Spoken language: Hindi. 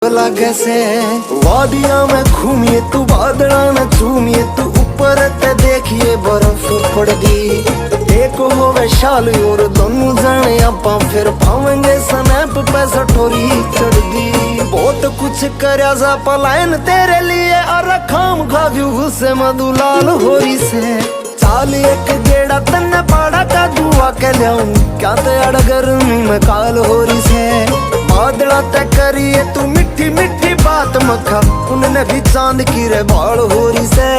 लागे से वादिया में घूमिए तू बादला में चूमिए तू ऊपर ते देखिए बर्फ पड़दी एक होवे शाल और दोनों जने आपा फिर पावेंगे स्नैप पे सटोरी चढ़दी बहुत कुछ करया जा पलायन तेरे लिए और खाम खा व्यू से मधुलाल होरी से चाल एक गेड़ा तन्ने पाड़ा का दुआ के लियाऊं क्या तेरा गर्मी में काल होरी से बादला ते करिए तू मिठी मिठी बात मखा उनने भी चांद की रे बाल होरी से